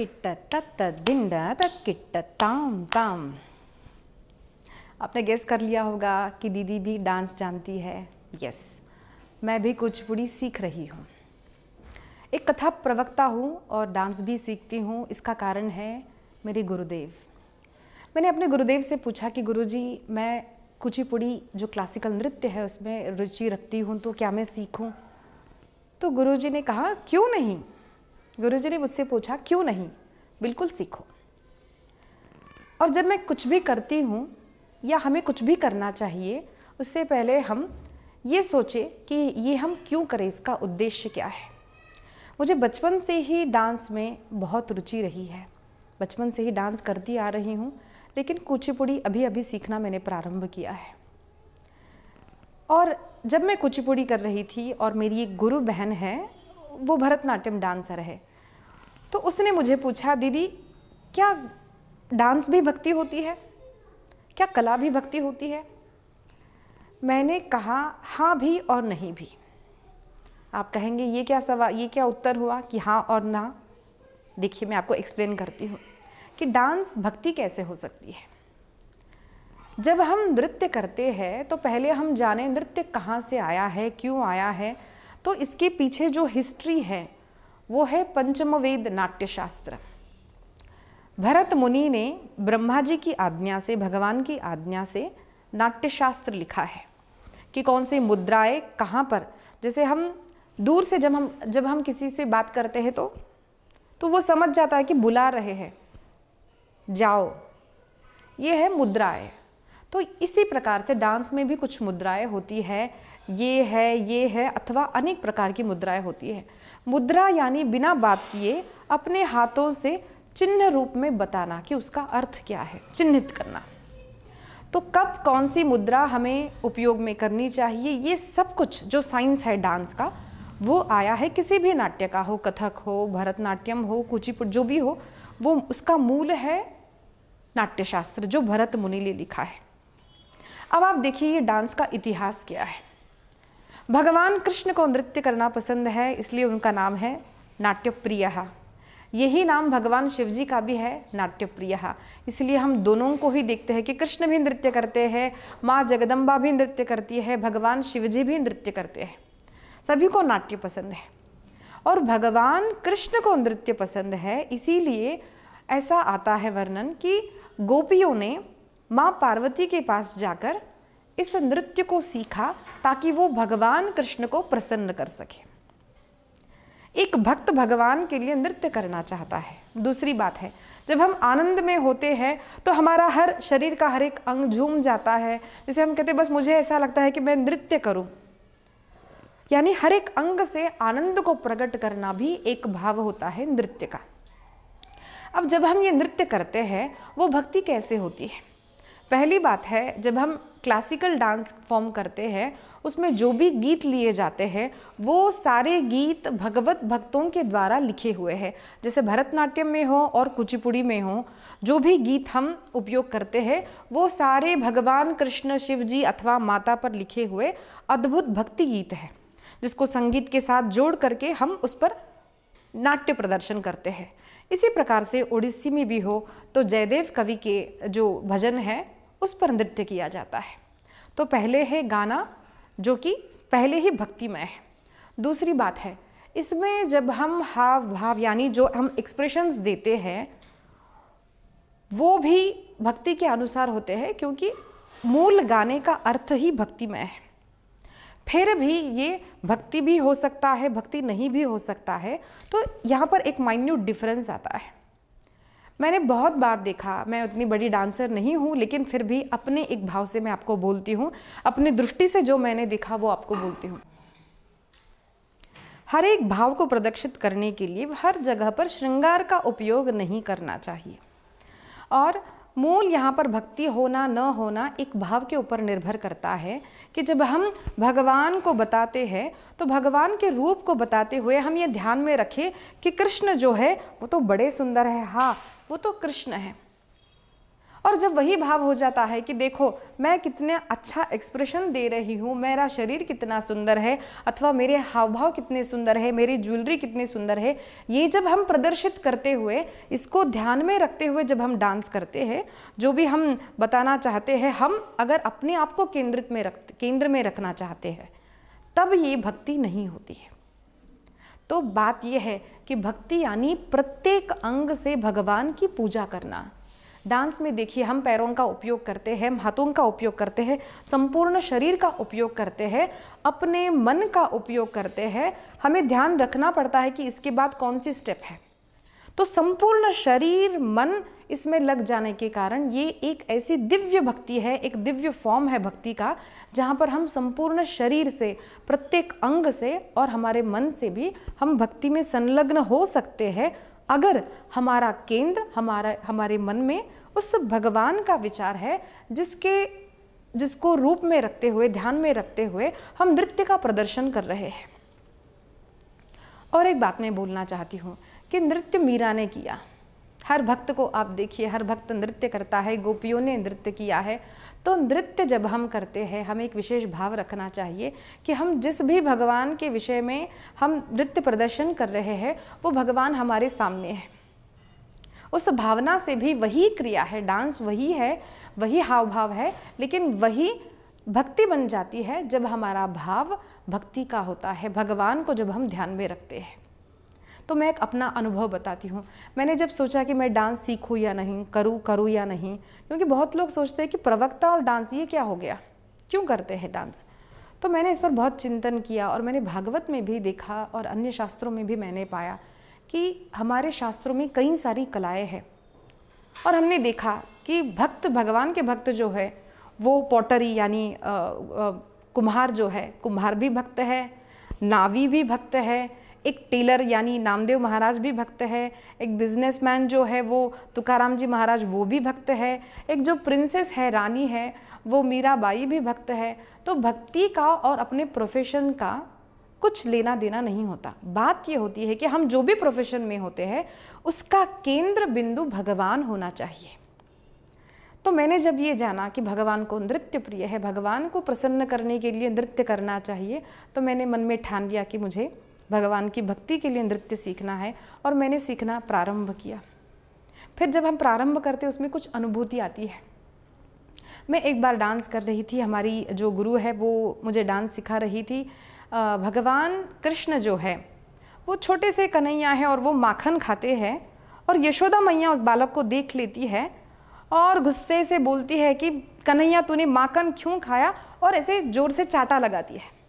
तक्किट्ट तत्त दिंड तक्किट्ट ताम ताम। आपने गेस कर लिया होगा कि दीदी भी डांस जानती है। यस, मैं भी कुचिपुड़ी सीख रही हूँ। एक कथक प्रवक्ता हूँ और डांस भी सीखती हूँ। इसका कारण है मेरे गुरुदेव। मैंने अपने गुरुदेव से पूछा कि गुरुजी, मैं कुचिपुड़ी जो क्लासिकल नृत्य है उसमें रुचि रखती हूँ, तो क्या मैं सीखूँ? तो गुरुजी ने कहा क्यों नहीं। गुरुजी ने मुझसे पूछा क्यों नहीं, बिल्कुल सीखो। और जब मैं कुछ भी करती हूँ या हमें कुछ भी करना चाहिए, उससे पहले हम ये सोचें कि ये हम क्यों करें, इसका उद्देश्य क्या है। मुझे बचपन से ही डांस में बहुत रुचि रही है। बचपन से ही डांस करती आ रही हूँ, लेकिन कुचिपुड़ी अभी अभी सीखना मैंने प्रारंभ किया है। और जब मैं कुचिपुड़ी कर रही थी और मेरी एक गुरु बहन है, वो भरतनाट्यम डांसर है, तो उसने मुझे पूछा, दीदी क्या डांस भी भक्ति होती है? क्या कला भी भक्ति होती है? मैंने कहा हाँ भी और नहीं भी। आप कहेंगे ये क्या सवाल, ये क्या उत्तर हुआ कि हाँ और ना? देखिए, मैं आपको एक्सप्लेन करती हूँ कि डांस भक्ति कैसे हो सकती है। जब हम नृत्य करते हैं तो पहले हम जाने नृत्य कहाँ से आया है, क्यों आया है। तो इसके पीछे जो हिस्ट्री है वो है पंचम वेद नाट्यशास्त्र। भरत मुनि ने ब्रह्मा जी की आज्ञा से, भगवान की आज्ञा से नाट्यशास्त्र लिखा है कि कौन सी मुद्राएं कहाँ पर। जैसे हम दूर से जब हम किसी से बात करते हैं तो वो समझ जाता है कि बुला रहे हैं, जाओ, ये है मुद्राएं। तो इसी प्रकार से डांस में भी कुछ मुद्राएं होती है, ये है अथवा अनेक प्रकार की मुद्राएं होती है। मुद्रा यानी बिना बात किए अपने हाथों से चिन्ह रूप में बताना कि उसका अर्थ क्या है, चिन्हित करना। तो कब कौन सी मुद्रा हमें उपयोग में करनी चाहिए, ये सब कुछ जो साइंस है डांस का, वो आया है किसी भी नाट्य का हो, कथक हो, भरतनाट्यम हो, कुचिपुड़ी, जो भी हो, वो उसका मूल है नाट्यशास्त्र जो भरत मुनि ने लिखा है। अब आप देखिए ये डांस का इतिहास क्या है। भगवान कृष्ण को नृत्य करना पसंद है, इसलिए उनका नाम है नाट्यप्रियः। यही नाम भगवान शिव जी का भी है, नाट्यप्रियः। इसलिए हम दोनों को ही देखते हैं कि कृष्ण भी नृत्य करते हैं, माँ जगदम्बा भी नृत्य करती है, भगवान शिव जी भी नृत्य करते हैं। सभी को नाट्य पसंद है और भगवान कृष्ण को नृत्य पसंद है। इसीलिए ऐसा आता है वर्णन कि गोपियों ने माँ पार्वती के पास जाकर इस नृत्य को सीखा ताकि वो भगवान कृष्ण को प्रसन्न कर सके। एक भक्त भगवान के लिए नृत्य करना चाहता है। दूसरी बात है, जब हम आनंद में होते हैं तो हमारा हर शरीर का हर एक अंग झूम जाता है। जैसे हम कहते हैं बस मुझे ऐसा लगता है कि मैं नृत्य करूं, यानी हर एक अंग से आनंद को प्रकट करना भी एक भाव होता है नृत्य का। अब जब हम ये नृत्य करते हैं वो भक्ति कैसे होती है? पहली बात है, जब हम क्लासिकल डांस फॉर्म करते हैं उसमें जो भी गीत लिए जाते हैं वो सारे गीत भगवत भक्तों के द्वारा लिखे हुए हैं। जैसे भरतनाट्यम में हो और कुचिपुड़ी में हो, जो भी गीत हम उपयोग करते हैं वो सारे भगवान कृष्ण, शिव जी अथवा माता पर लिखे हुए अद्भुत भक्ति गीत हैं, जिसको संगीत के साथ जोड़ करके हम उस पर नाट्य प्रदर्शन करते हैं। इसी प्रकार से ओडिसी में भी हो तो जयदेव कवि के जो भजन है उस पर नृत्य किया जाता है। तो पहले है गाना जो कि पहले ही भक्तिमय है। दूसरी बात है, इसमें जब हम हाव भाव यानी जो हम एक्सप्रेशंस देते हैं वो भी भक्ति के अनुसार होते हैं, क्योंकि मूल गाने का अर्थ ही भक्तिमय है। फिर भी ये भक्ति भी हो सकता है, भक्ति नहीं भी हो सकता है। तो यहाँ पर एक माइन्यूट डिफरेंस आता है। मैंने बहुत बार देखा, मैं उतनी बड़ी डांसर नहीं हूँ, लेकिन फिर भी अपने एक भाव से मैं आपको बोलती हूँ, अपनी दृष्टि से जो मैंने देखा वो आपको बोलती हूँ। हर एक भाव को प्रदर्शित करने के लिए हर जगह पर श्रृंगार का उपयोग नहीं करना चाहिए। और मूल यहाँ पर भक्ति होना न होना एक भाव के ऊपर निर्भर करता है कि जब हम भगवान को बताते हैं तो भगवान के रूप को बताते हुए हम ये ध्यान में रखें कि कृष्ण जो है वो तो बड़े सुंदर है, हाँ वो तो कृष्ण है। और जब वही भाव हो जाता है कि देखो मैं कितने अच्छा एक्सप्रेशन दे रही हूँ, मेरा शरीर कितना सुंदर है, अथवा मेरे हाव भाव कितने सुंदर है, मेरी ज्वेलरी कितनी सुंदर है, ये जब हम प्रदर्शित करते हुए, इसको ध्यान में रखते हुए जब हम डांस करते हैं, जो भी हम बताना चाहते हैं, हम अगर अपने आप को केंद्र में रखना चाहते हैं, तब ये भक्ति नहीं होती है। तो बात यह है कि भक्ति यानी प्रत्येक अंग से भगवान की पूजा करना। डांस में देखिए हम पैरों का उपयोग करते हैं, हम हाथों का उपयोग करते हैं, संपूर्ण शरीर का उपयोग करते हैं, अपने मन का उपयोग करते हैं। हमें ध्यान रखना पड़ता है कि इसके बाद कौन सी स्टेप है। तो संपूर्ण शरीर मन इसमें लग जाने के कारण ये एक ऐसी दिव्य भक्ति है, एक दिव्य फॉर्म है भक्ति का, जहाँ पर हम संपूर्ण शरीर से, प्रत्येक अंग से और हमारे मन से भी हम भक्ति में संलग्न हो सकते हैं, अगर हमारा केंद्र हमारे मन में उस भगवान का विचार है, जिसको रूप में रखते हुए, ध्यान में रखते हुए हम नृत्य का प्रदर्शन कर रहे हैं। और एक बात मैं बोलना चाहती हूँ कि नृत्य मीरा ने किया। हर भक्त को आप देखिए, हर भक्त नृत्य करता है, गोपियों ने नृत्य किया है। तो नृत्य जब हम करते हैं, हमें एक विशेष भाव रखना चाहिए कि हम जिस भी भगवान के विषय में हम नृत्य प्रदर्शन कर रहे हैं, वो भगवान हमारे सामने है। उस भावना से भी वही क्रिया है, डांस वही है, वही हाव भाव है, लेकिन वही भक्ति बन जाती है जब हमारा भाव भक्ति का होता है, भगवान को जब हम ध्यान में रखते हैं। तो मैं एक अपना अनुभव बताती हूँ। मैंने जब सोचा कि मैं डांस सीखूँ या नहीं, करूँ या नहीं, क्योंकि बहुत लोग सोचते हैं कि प्रवक्ता और डांस ये क्या हो गया, क्यों करते हैं डांस। तो मैंने इस पर बहुत चिंतन किया और मैंने भागवत में भी देखा और अन्य शास्त्रों में भी मैंने पाया कि हमारे शास्त्रों में कई सारी कलाएँ हैं। और हमने देखा कि भगवान के भक्त जो है वो पॉटरी यानी कुम्हार जो है, कुम्हार भी भक्त है, नावी भी भक्त है, एक टेलर यानी नामदेव महाराज भी भक्त है, एक बिजनेसमैन जो है वो तुकाराम जी महाराज वो भी भक्त है, एक जो प्रिंसेस है, रानी है, वो मीराबाई भी भक्त है। तो भक्ति का और अपने प्रोफेशन का कुछ लेना देना नहीं होता। बात ये होती है कि हम जो भी प्रोफेशन में होते हैं उसका केंद्र बिंदु भगवान होना चाहिए। तो मैंने जब ये जाना कि भगवान को नृत्य प्रिय है, भगवान को प्रसन्न करने के लिए नृत्य करना चाहिए, तो मैंने मन में ठान लिया कि मुझे भगवान की भक्ति के लिए नृत्य सीखना है और मैंने सीखना प्रारंभ किया। फिर जब हम प्रारंभ करते उसमें कुछ अनुभूति आती है। मैं एक बार डांस कर रही थी, हमारी जो गुरु है वो मुझे डांस सिखा रही थी। भगवान कृष्ण जो है वो छोटे से कन्हैया है और वो माखन खाते हैं और यशोदा मैया उस बालक को देख लेती है और गुस्से से बोलती है कि कन्हैया तूने माखन क्यों खाया, और ऐसे जोर से चाटा लगाती है।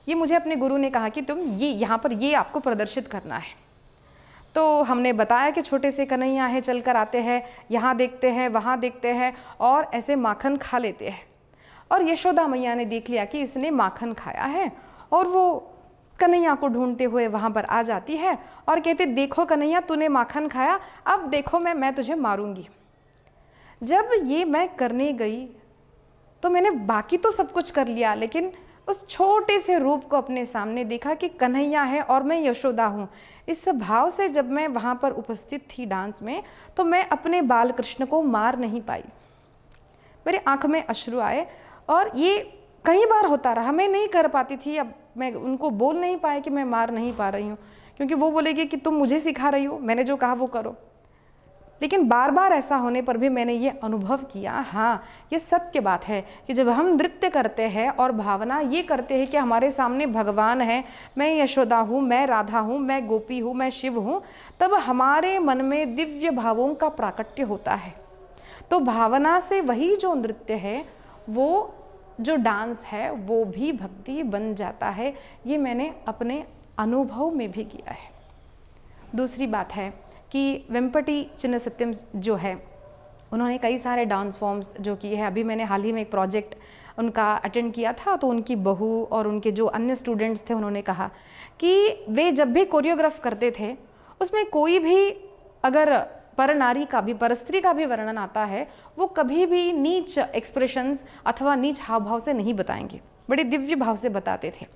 ये मुझे अपने गुरु ने कहा कि तुम ये यहाँ पर ये आपको प्रदर्शित करना है। तो हमने बताया कि छोटे से कन्हैया है, चल कर आते हैं, यहाँ देखते हैं, वहाँ देखते हैं और ऐसे माखन खा लेते हैं। और यशोदा मैया ने देख लिया कि इसने माखन खाया है और वो कन्हैया को ढूंढते हुए वहाँ पर आ जाती है और कहते देखो कन्हैया तूने माखन खाया, अब देखो मैं तुझे मारूंगी। जब ये मैं करने गई तो मैंने बाकी तो सब कुछ कर लिया, लेकिन उस छोटे से रूप को अपने सामने देखा कि कन्हैया है और मैं यशोदा हूँ। इस भाव से जब मैं वहाँ पर उपस्थित थी डांस में, तो मैं अपने बाल कृष्ण को मार नहीं पाई। मेरे आँख में अश्रु आए और ये कई बार होता रहा, मैं नहीं कर पाती थी। अब मैं उनको बोल नहीं पाया कि मैं मार नहीं पा रही हूँ, क्योंकि वो बोलेगी कि तुम मुझे सिखा रही हो, मैंने जो कहा वो करो। लेकिन बार बार ऐसा होने पर भी मैंने ये अनुभव किया, हाँ ये सत्य बात है कि जब हम नृत्य करते हैं और भावना ये करते हैं कि हमारे सामने भगवान है, मैं यशोदा हूँ, मैं राधा हूँ, मैं गोपी हूँ, मैं शिव हूँ, तब हमारे मन में दिव्य भावों का प्राकट्य होता है। तो भावना से वही जो नृत्य है, वो जो डांस है, वो भी भक्ति बन जाता है। ये मैंने अपने अनुभव में भी किया है। दूसरी बात है कि वेम्पटी चिन्न सत्यम जो है, उन्होंने कई सारे डांस फॉर्म्स जो किए हैं। अभी मैंने हाल ही में एक प्रोजेक्ट उनका अटेंड किया था, तो उनकी बहू और उनके जो अन्य स्टूडेंट्स थे, उन्होंने कहा कि वे जब भी कोरियोग्राफ करते थे उसमें कोई भी अगर पर नारी का भी, पर स्त्री का भी वर्णन आता है, वो कभी भी नीच एक्सप्रेशंस अथवा नीच हाव भाव से नहीं बताएंगे, बड़े दिव्य भाव से बताते थे।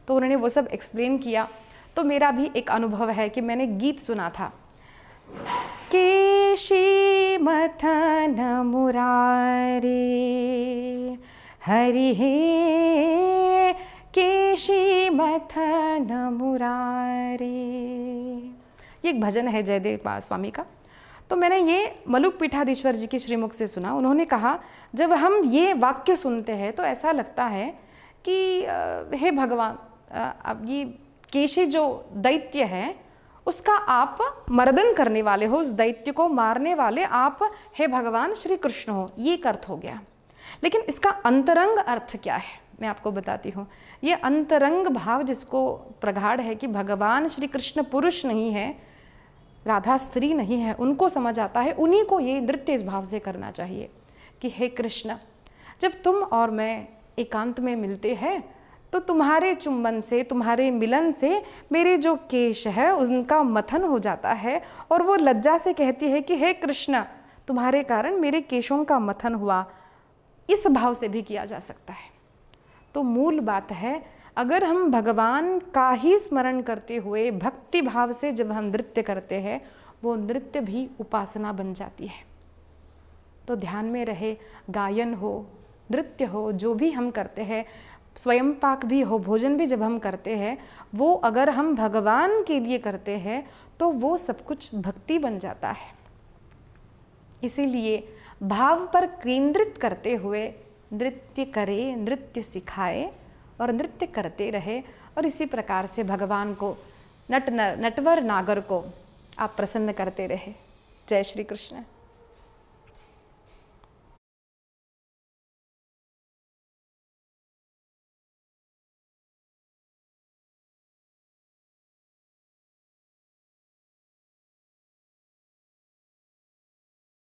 तो उन्होंने वो सब एक्सप्लेन किया। तो मेरा भी एक अनुभव है कि मैंने गीत सुना था कि केशी मथन मुरारी, हरि हे केशी मथन मुरारी। ये एक भजन है जयदेव स्वामी का। तो मैंने ये मलुक पीठाधीश्वर जी के श्रीमुख से सुना। उन्होंने कहा जब हम ये वाक्य सुनते हैं तो ऐसा लगता है कि हे भगवान, अब ये केशी जो दैत्य है उसका आप मर्दन करने वाले हो, उस दैत्य को मारने वाले आप हे भगवान श्री कृष्ण हो, ये एक अर्थ हो गया। लेकिन इसका अंतरंग अर्थ क्या है मैं आपको बताती हूँ। ये अंतरंग भाव जिसको प्रगाढ़ है कि भगवान श्री कृष्ण पुरुष नहीं है, राधा स्त्री नहीं है, उनको समझ आता है, उन्हीं को ये नृत्य इस भाव से करना चाहिए कि हे कृष्ण, जब तुम और मैं एकांत में मिलते हैं तो तुम्हारे चुंबन से, तुम्हारे मिलन से मेरे जो केश है उनका मथन हो जाता है और वो लज्जा से कहती है कि हे कृष्ण, तुम्हारे कारण मेरे केशों का मथन हुआ। इस भाव से भी किया जा सकता है। तो मूल बात है, अगर हम भगवान का ही स्मरण करते हुए भक्ति भाव से जब हम नृत्य करते हैं, वो नृत्य भी उपासना बन जाती है। तो ध्यान में रहे, गायन हो, नृत्य हो, जो भी हम करते हैं, स्वयं पाक भी हो, भोजन भी जब हम करते हैं, वो अगर हम भगवान के लिए करते हैं तो वो सब कुछ भक्ति बन जाता है। इसीलिए भाव पर केंद्रित करते हुए नृत्य करे, नृत्य सिखाए और नृत्य करते रहे, और इसी प्रकार से भगवान को नटवर नागर को आप प्रसन्न करते रहे। जय श्री कृष्ण।